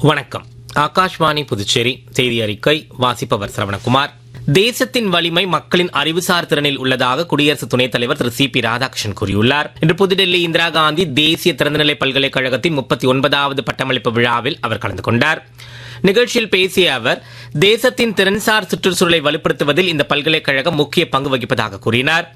வணக்கம். ஆகாஷ்வாணி புதுச்சேரி செய்தி அறிக்கை வாசிப்பவர் சரவணகுமார். தேசத்தின் வலிமை மக்களின் அறிவுசார் திறனில் உள்ளதாக குடியரசு துணைத் தலைவர் திரு சி.பி. ராதாகிருஷ்ணன் கூறியுள்ளார். இன்று புதுடெல்லி இந்திரா காந்தி தேசிய திறந்தநிலை பல்கலைக்கழகத்தின் 39வது பட்டமளிப்பு விழாவில் அவர் கலந்து கொண்டார். நிகழ்ச்சியில் பேசிய அவர், தேசத்தின் திறன்சார் சுற்றுச்சூழலை வலுப்படுத்துவதில் இந்த பல்கலைக்கழகம் முக்கிய பங்கு வகிப்பதாக கூறினார்.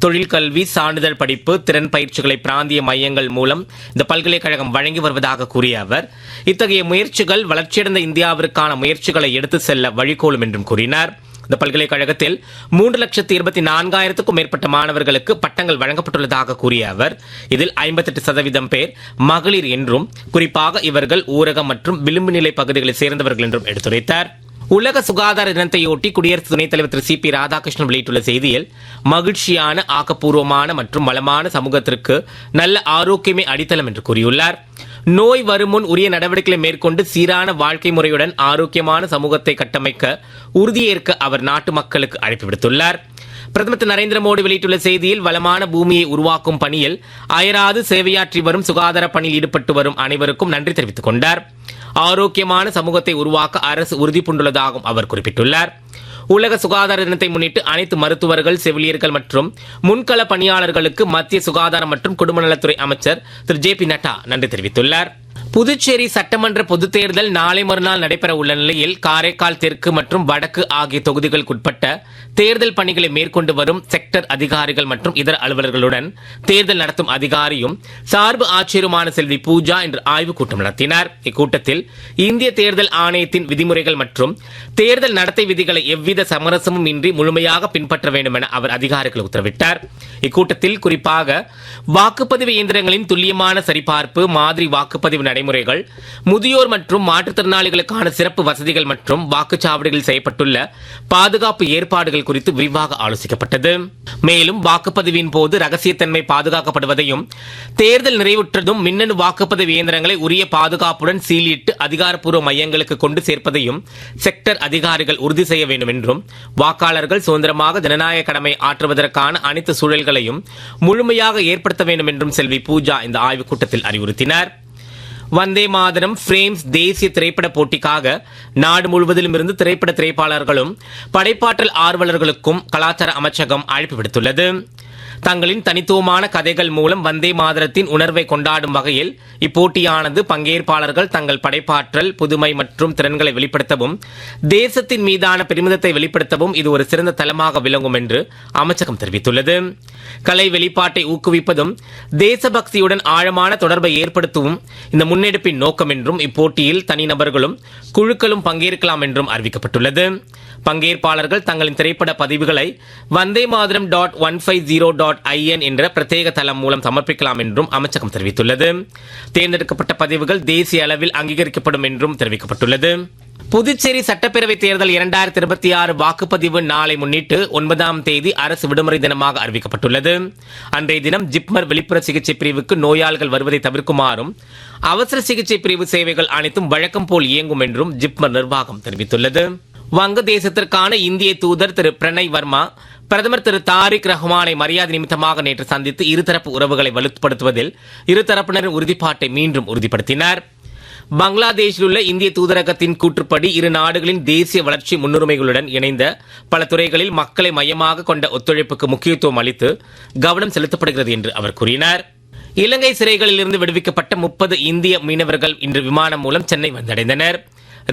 தொழில் கல்வி, சான்றிதழ் படிப்பு, திறன் பயிற்சிகளை பிராந்திய மையங்கள் மூலம் இந்த பல்கலைக்கழகம் வழங்கி வருவதாக கூறிய அவர், இத்தகைய முயற்சிகள் வளர்ச்சியடைந்த இந்தியாவிற்கான முயற்சிகளை எடுத்து செல்ல வழிகோலும் என்றும் கூறினார். இந்த பல்கலைக்கழகத்தில் 3,24,000க்கும் மேற்பட்ட மாணவர்களுக்கு பட்டங்கள் வழங்கப்பட்டுள்ளதாக கூறிய அவர், இதில் 58% பேர் மகளிர் என்றும், குறிப்பாக இவர்கள் ஊரகம் மற்றும் விளிம்பு நிலை பகுதிகளைச் சேர்ந்தவர்கள் என்றும் எடுத்துரைத்தார். உலக சுகாதார தினத்தையொட்டி குடியரசு துணைத் தலைவர் திரு சி.பி. ராதாகிருஷ்ணன் வெளியிட்டுள்ள செய்தியில், மகிழ்ச்சியான, ஆக்கப்பூர்வமான மற்றும் வளமான சமூகத்திற்கு நல்ல ஆரோக்கியமே அடித்தளம் என்று கூறியுள்ளார். நோய் வருமுன் உரிய நடவடிக்கைகளை மேற்கொண்டு சீரான வாழ்க்கை முறையுடன் ஆரோக்கியமான சமூகத்தை கட்டமைக்க உறுதியேற்க அவர் நாட்டு மக்களுக்கு அழைப்பு விடுத்துள்ளார். பிரதமர் திரு நரேந்திர மோடி வெளியிட்டுள்ள செய்தியில், வளமான பூமியை உருவாக்கும் பணியில் அயராது சேவையாற்றி வரும் சுகாதார பணியில் ஈடுபட்டு வரும் அனைவருக்கும் நன்றி தெரிவித்துக் கொண்டார். ஆரோக்கியமான சமூகத்தை உருவாக்க அரசு உறுதி பூண்டுள்ளதாகவும் அவர் குறிப்பிட்டுள்ளார். உலக சுகாதார தினத்தை முன்னிட்டு அனைத்து மருத்துவர்கள், செவிலியர்கள் மற்றும் முன்கள பணியாளர்களுக்கு மத்திய சுகாதாரம் மற்றும் குடும்ப நலத்துறை அமைச்சர் திரு ஜே.பி. நட்டா நன்றி தெரிவித்துள்ளார். புதுச்சேரி சட்டமன்ற பொதுத் தேர்தல் நாளை மறுநாள் நடைபெற உள்ள நிலையில், காரைக்கால் தெற்கு மற்றும் வடக்கு ஆகிய தொகுதிகளுக்குட்பட்ட தேர்தல் பணிகளை மேற்கொண்டு வரும் செக்டர் அதிகாரிகள் மற்றும் இதர அலுவலர்களுடன் தேர்தல் நடத்தும் அதிகாரியும் சார்பு ஆட்சியருமான செல்வி பூஜா இன்று ஆய்வுக் கூட்டம் நடத்தினார். இக்கூட்டத்தில் இந்திய தேர்தல் ஆணையத்தின் விதிமுறைகள் மற்றும் தேர்தல் நடத்தை விதிகளை எவ்வித சமரசமும் இன்றி முழுமையாக பின்பற்ற வேண்டும் என அவர் அதிகாரிகள் உத்தரவிட்டார். இக்கூட்டத்தில் குறிப்பாக வாக்குப்பதிவு இயந்திரங்களின் துல்லியமான சரிபார்ப்பு, மாதிரி வாக்குப்பதிவு நடைமுறைகள், முதியோர் மற்றும் மாற்றுத்திறனாளிகளுக்கான சிறப்பு வசதிகள் மற்றும் வாக்குச்சாவடிகளில் செய்யப்பட்டுள்ள பாதுகாப்பு ஏற்பாடுகள் குறித்து விரிவாக ஆலோசிக்கப்பட்டது. மேலும் வாக்குப்பதிவின் போது ரகசியத்தன்மை பாதுகாக்கப்படுவதையும், தேர்தல் நிறைவுற்றதும் மின்னணு வாக்குப்பதிவு இயந்திரங்களை உரிய பாதுகாப்புடன் சீலிட்டு அதிகாரப்பூர்வ மையங்களுக்கு கொண்டு சேர்ப்பதையும் செக்டர் அதிகாரிகள் உறுதி செய்ய வேண்டும் என்றும், வாக்காளர்கள் சுதந்திரமாக ஜனநாயக கடமை ஆற்றுவதற்கான அனைத்து சூழல்களையும் முழுமையாக ஏற்படுத்த வேண்டும் என்றும் செல்வி பூஜா இந்த ஆய்வுக் கூட்டத்தில் அறிவுறுத்தினார். வந்தே மாதரம் ஃப்ரேம்ஸ் தேசிய திரைப்பட போட்டிக்காக நாடு முழுவதிலும் இருந்து திரைப்பட திரைப்பாளர்களும் படைப்பாற்றல் ஆர்வலர்களுக்கும் கலாச்சார அமைச்சகம் அழைப்பு விடுத்துள்ளது. தங்களின் தனித்துவமான கதைகள் மூலம் வந்தே மாதரத்தின் உணர்வை கொண்டாடும் வகையில் இப்போட்டியானது பங்கேற்பாளர்கள் தங்கள் படைப்பாற்றல், புதுமை மற்றும் திறன்களை வெளிப்படுத்தவும், தேசத்தின் மீதான பெருமிதத்தை வெளிப்படுத்தவும் இது ஒரு சிறந்த தளமாக விளங்கும் என்று அமைச்சகம் தெரிவித்துள்ளது. கலை வெளிப்பாட்டை ஊக்குவிப்பதும் தேசபக்தியுடன் ஆழமான தொடர்பை ஏற்படுத்தவும் இந்த முன்னெடுப்பின் நோக்கம் என்றும், இப்போட்டியில் தனிநபர்களும் குழுக்களும் பங்கேற்கலாம் என்றும் அறிவிக்கப்பட்டுள்ளது. பங்கேற்பாளர்கள் தங்களின் திரைப்பட பதிவுகளை வந்தே மாதரம் .150.in என்ற பிரத்யேக தளம் மூலம் சமர்ப்பிக்கலாம் என்றும் அமைச்சகம் தெரிவித்துள்ளது. தேர்ந்தெடுக்கப்பட்ட பதிவுகள் தேசிய அளவில் அங்கீகரிக்கப்படும் என்றும் தெரிவிக்கப்பட்டுள்ளது. புதுச்சேரி சட்டப்பேரவை தேர்தல் 2026 வாக்குப்பதிவு நாளை முன்னிட்டு 9ஆம் தேதி அரசு விடுமுறை தினமாக அறிவிக்கப்பட்டுள்ளது. அன்றைய தினம் ஜிப்மர் வெளிப்புற சிகிச்சை பிரிவுக்கு நோயாளிகள் வருவதை தவிர்க்குமாறும், அவசர சிகிச்சை பிரிவு சேவைகள் அனைத்தும் வழக்கம் போல் இயங்கும் என்றும் ஜிப்மர் நிர்வாகம் தெரிவித்துள்ளது. வங்கதேசத்திற்கான இந்திய தூதர் திரு பிரணய் வர்மா பிரதமர் திரு தாரிக் ரஹ்மானை மரியாதை நிமித்தமாக நேற்று சந்தித்து இருதரப்பு உறவுகளை வலுப்படுத்துவதில் இருதரப்பினரின் உறுதிப்பாட்டை மீண்டும் உறுதிப்படுத்தினார். பங்களாதேஷில் உள்ள இந்திய தூதரகத்தின் கூற்றுப்படி, இரு நாடுகளின் தேசிய வளர்ச்சி முன்னுரிமைகளுடன் இணைந்த பல துறைகளில் மக்களை மையமாக கொண்ட ஒத்துழைப்புக்கு முக்கியத்துவம் அளித்து கவனம் செலுத்தப்படுகிறது என்று அவர் கூறினார். இலங்கை சிறைகளில் இருந்து விடுவிக்கப்பட்ட 30 இந்திய மீனவர்கள் இன்று விமானம் மூலம் சென்னை வந்தடைந்தனர்.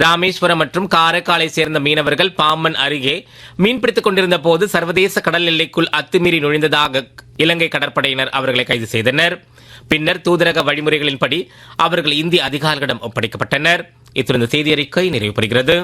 ராமேஸ்வரம் மற்றும் காரைக்காலை சேர்ந்த மீனவர்கள் பாம்பன் அருகே மீன்பிடித்துக் கொண்டிருந்த போது சர்வதேச கடல் எல்லைக்குள் அத்துமீறி நுழைந்ததாக இலங்கை கடற்படையினர் அவர்களை கைது செய்தனர். பின்னர் தூதரக வழிமுறைகளின்படி அவர்கள் இந்திய அதிகாரிகளிடம் ஒப்படைக்கப்பட்டனர். இத்துடன் செய்தி அறிக்கை நிறைவு பெறுகிறது.